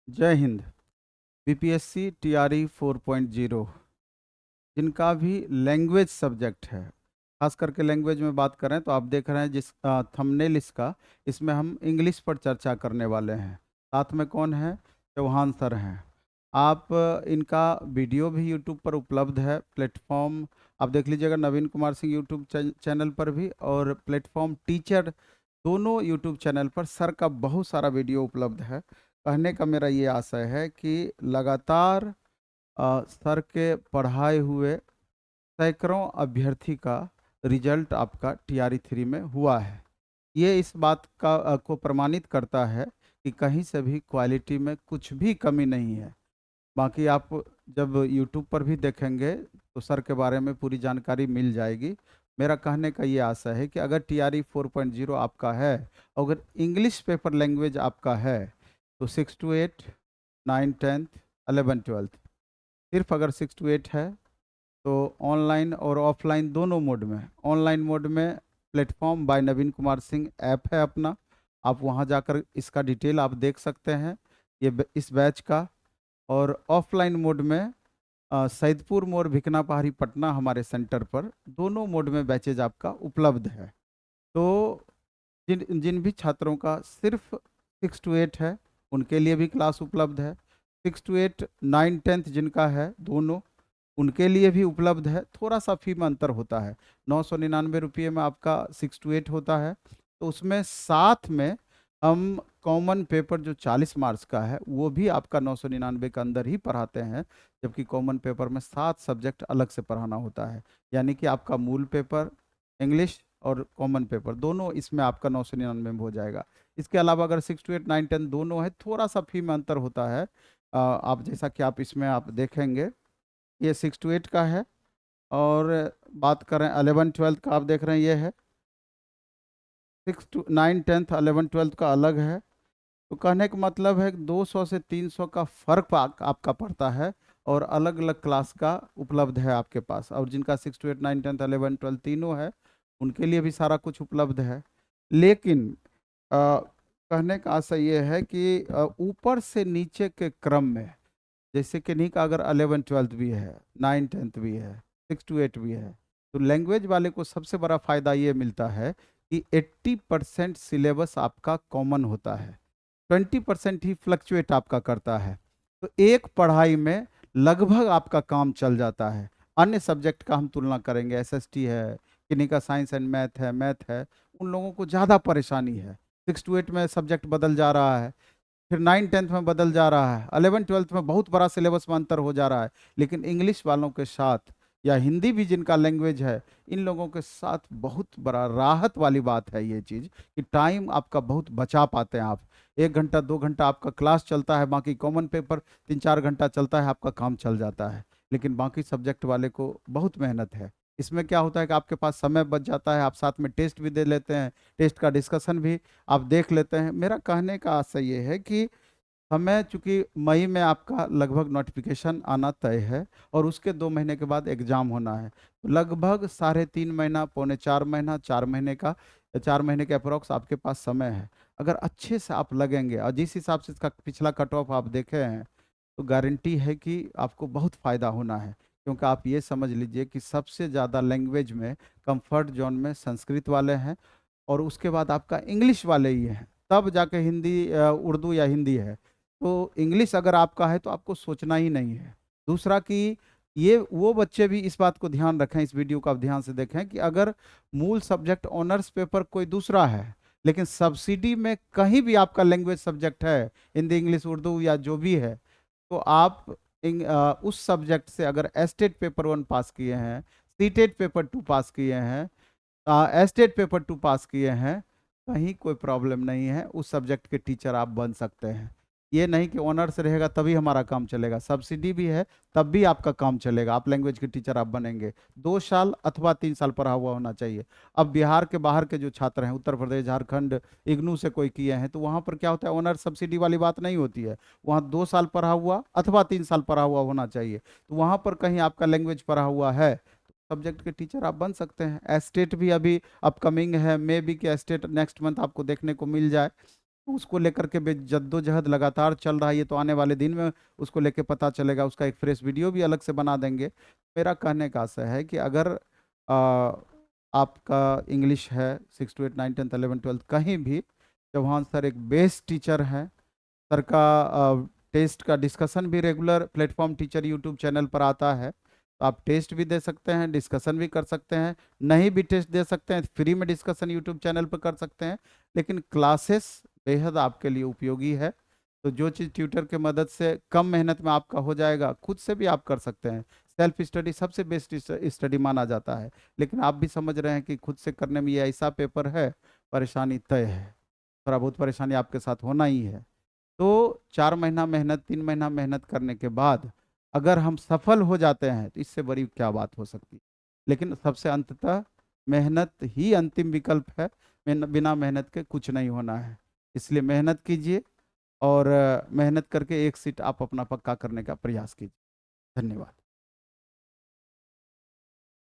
जय Hind. BPSC TRE 4.0 जिनका भी लैंग्वेज सब्जेक्ट है, खास करके लैंग्वेज में बात करें तो आप देख रहे हैं जिस थंबनेल इसका, इसमें हम इंग्लिश पर चर्चा करने वाले हैं। साथ में कौन है? चौहान सर हैं। आप इनका वीडियो भी यूट्यूब पर उपलब्ध है। प्लेटफॉर्म आप देख लीजिएगा, नवीन कुमार सिंह यूट्यूब चैनल पर भी, और प्लेटफॉर्म टीचर दोनों यूट्यूब चैनल पर सर का बहुत सारा वीडियो उपलब्ध है। कहने का मेरा ये आशय है कि लगातार सर के पढ़ाए हुए सैकड़ों अभ्यर्थी का रिजल्ट आपका टीआरई 3 में हुआ है। ये इस बात का को प्रमाणित करता है कि कहीं से भी क्वालिटी में कुछ भी कमी नहीं है। बाकी आप जब यूट्यूब पर भी देखेंगे तो सर के बारे में पूरी जानकारी मिल जाएगी। मेरा कहने का ये आशा है कि अगर टीआरई 4.0 आपका है, अगर इंग्लिश पेपर लैंग्वेज आपका है, तो 6 to 8, 9, 10th, 11, 12th, सिर्फ अगर 6 to 8 है तो ऑनलाइन और ऑफलाइन दोनों मोड में, ऑनलाइन मोड में प्लेटफॉर्म बाय नवीन कुमार सिंह ऐप है अपना, आप वहां जाकर इसका डिटेल आप देख सकते हैं इस बैच का। और ऑफलाइन मोड में सैदपुर मोड़ भिकना पहाड़ी पटना हमारे सेंटर पर दोनों मोड में बैचेज आपका उपलब्ध है। तो जिन जिन भी छात्रों का सिर्फ 6 to 8 है उनके लिए भी क्लास उपलब्ध है। 6 to 8, 9, 10th जिनका है दोनों, उनके लिए भी उपलब्ध है। थोड़ा सा फी में अंतर होता है, 999 रुपये में आपका 6 to 8 होता है। तो उसमें साथ में हम कॉमन पेपर जो 40 मार्क्स का है वो भी आपका 999 के अंदर ही पढ़ाते हैं, जबकि कॉमन पेपर में 7 सब्जेक्ट अलग से पढ़ाना होता है। यानी कि आपका मूल पेपर इंग्लिश और कॉमन पेपर दोनों इसमें आपका 999 में हो जाएगा। इसके अलावा अगर 6 to 8, 9, 10 दोनों है, थोड़ा सा फी में अंतर होता है। आप जैसा कि आप इसमें आप देखेंगे, ये 6 to 8 का है। और बात करें 11, 12 का, आप देख रहे हैं ये है 6 to 9, 10th, 11, 12 का अलग है। तो कहने का मतलब है कि 200 से 300 का फर्क आपका पड़ता है, और अलग अलग क्लास का उपलब्ध है आपके पास। और जिनका 6 to 8, 9, 10th, 11, 12 तीनों है, उनके लिए भी सारा कुछ उपलब्ध है। लेकिन कहने का आशा ये है कि ऊपर से नीचे के क्रम में, जैसे कि नहीं का अगर 11, 12 भी है, 9, 10th भी है, 6 to 8 भी है, तो लैंग्वेज वाले को सबसे बड़ा फ़ायदा ये मिलता है कि 80% सिलेबस आपका कॉमन होता है, 20% ही फ्लक्चुएट आपका करता है। तो एक पढ़ाई में लगभग आपका काम चल जाता है। अन्य सब्जेक्ट का हम तुलना करेंगे, एसएसटी है, किन्हीं का साइंस एंड मैथ है, उन लोगों को ज़्यादा परेशानी है। 6 to 8 में सब्जेक्ट बदल जा रहा है, फिर 9, 10th में बदल जा रहा है, 11, 12th में बहुत बड़ा सिलेबस में अंतर हो जा रहा है। लेकिन इंग्लिश वालों के साथ, या हिंदी भी जिनका लैंग्वेज है, इन लोगों के साथ बहुत बड़ा राहत वाली बात है ये चीज़ कि टाइम आपका बहुत बचा पाते हैं आप। 1 घंटा 2 घंटा आपका क्लास चलता है, बाकी कॉमन पेपर 3-4 घंटा चलता है, आपका काम चल जाता है। लेकिन बाकी सब्जेक्ट वाले को बहुत मेहनत है। इसमें क्या होता है कि आपके पास समय बच जाता है, आप साथ में टेस्ट भी दे लेते हैं, टेस्ट का डिस्कशन भी आप देख लेते हैं। मेरा कहने का आशय ये है कि हमें, चूंकि मई में आपका लगभग नोटिफिकेशन आना तय है और उसके 2 महीने के बाद एग्जाम होना है, तो लगभग 3.5 महीना, पौने 4 महीना, 4 महीने का, 4 महीने के अप्रोक्स आपके पास समय है। अगर अच्छे से आप लगेंगे और जिस हिसाब से इसका पिछला कट ऑफ आप देखे हैं, तो गारंटी है कि आपको बहुत फ़ायदा होना है। क्योंकि आप ये समझ लीजिए कि सबसे ज़्यादा लैंग्वेज में कंफर्ट जोन में संस्कृत वाले हैं, और उसके बाद आपका इंग्लिश वाले ही हैं, तब जाके हिंदी, उर्दू या हिंदी है। तो इंग्लिश अगर आपका है तो आपको सोचना ही नहीं है। दूसरा कि ये वो बच्चे भी इस बात को ध्यान रखें, इस वीडियो को आप ध्यान से देखें, कि अगर मूल सब्जेक्ट ऑनर्स पेपर कोई दूसरा है, लेकिन सब्सिडी में कहीं भी आपका लैंग्वेज सब्जेक्ट है, हिंदी, इंग्लिश, उर्दू या जो भी है, तो आप उस सब्जेक्ट से अगर एस्टेट पेपर 1 पास किए हैं, सीटेट पेपर 2 पास किए हैं, एस्टेट पेपर 2 पास किए हैं, कहीं कोई प्रॉब्लम नहीं है, उस सब्जेक्ट के टीचर आप बन सकते हैं। ये नहीं कि ऑनर्स रहेगा तभी हमारा काम चलेगा, सब्सिडी भी है तब भी आपका काम चलेगा, आप लैंग्वेज के टीचर आप बनेंगे। 2 साल अथवा 3 साल पढ़ा हुआ होना चाहिए। अब बिहार के बाहर के जो छात्र हैं, उत्तर प्रदेश, झारखंड, इग्नू से कोई किए हैं, तो वहाँ पर क्या होता है, ऑनर्स सब्सिडी वाली बात नहीं होती है। वहाँ 2 साल पढ़ा हुआ अथवा 3 साल पढ़ा हुआ होना चाहिए। तो वहाँ पर कहीं आपका लैंग्वेज पढ़ा हुआ है, सब्जेक्ट के टीचर आप बन सकते हैं। एस्टेट भी अभी अपकमिंग है, मे बी कि एस्टेट नेक्स्ट मंथ आपको देखने को मिल जाए। उसको लेकर के जद्दोजहद लगातार चल रहा है। ये तो आने वाले दिन में उसको लेके पता चलेगा, उसका एक फ्रेश वीडियो भी अलग से बना देंगे। मेरा कहने का आशय है कि अगर आ, आपका इंग्लिश है 6 to 8 9 10 11 12 कहीं भी, चौहान सर एक बेस्ट टीचर हैं। सर का टेस्ट का डिस्कशन भी regular platform teacher YouTube channel पर आता है, तो आप टेस्ट भी दे सकते हैं, डिस्कशन भी कर सकते हैं। नहीं भी टेस्ट दे सकते हैं, फ्री में डिस्कशन यूट्यूब चैनल पर कर सकते हैं। लेकिन क्लासेस बेहद आपके लिए उपयोगी है। तो जो चीज़ ट्यूटर के मदद से कम मेहनत में आपका हो जाएगा, खुद से भी आप कर सकते हैं। सेल्फ स्टडी सबसे बेस्ट स्टडी माना जाता है। लेकिन आप भी समझ रहे हैं कि खुद से करने में ये ऐसा पेपर है, परेशानी तय है, थोड़ा बहुत परेशानी आपके साथ होना ही है। तो 4 महीना मेहनत, 3 महीना मेहनत करने के बाद अगर हम सफल हो जाते हैं तो इससे बड़ी क्या बात हो सकती है। लेकिन सबसे अंततः मेहनत ही अंतिम विकल्प है। बिना मेहनत के कुछ नहीं होना है। इसलिए मेहनत कीजिए और मेहनत करके एक सीट आप अपना पक्का करने का प्रयास कीजिए। धन्यवाद।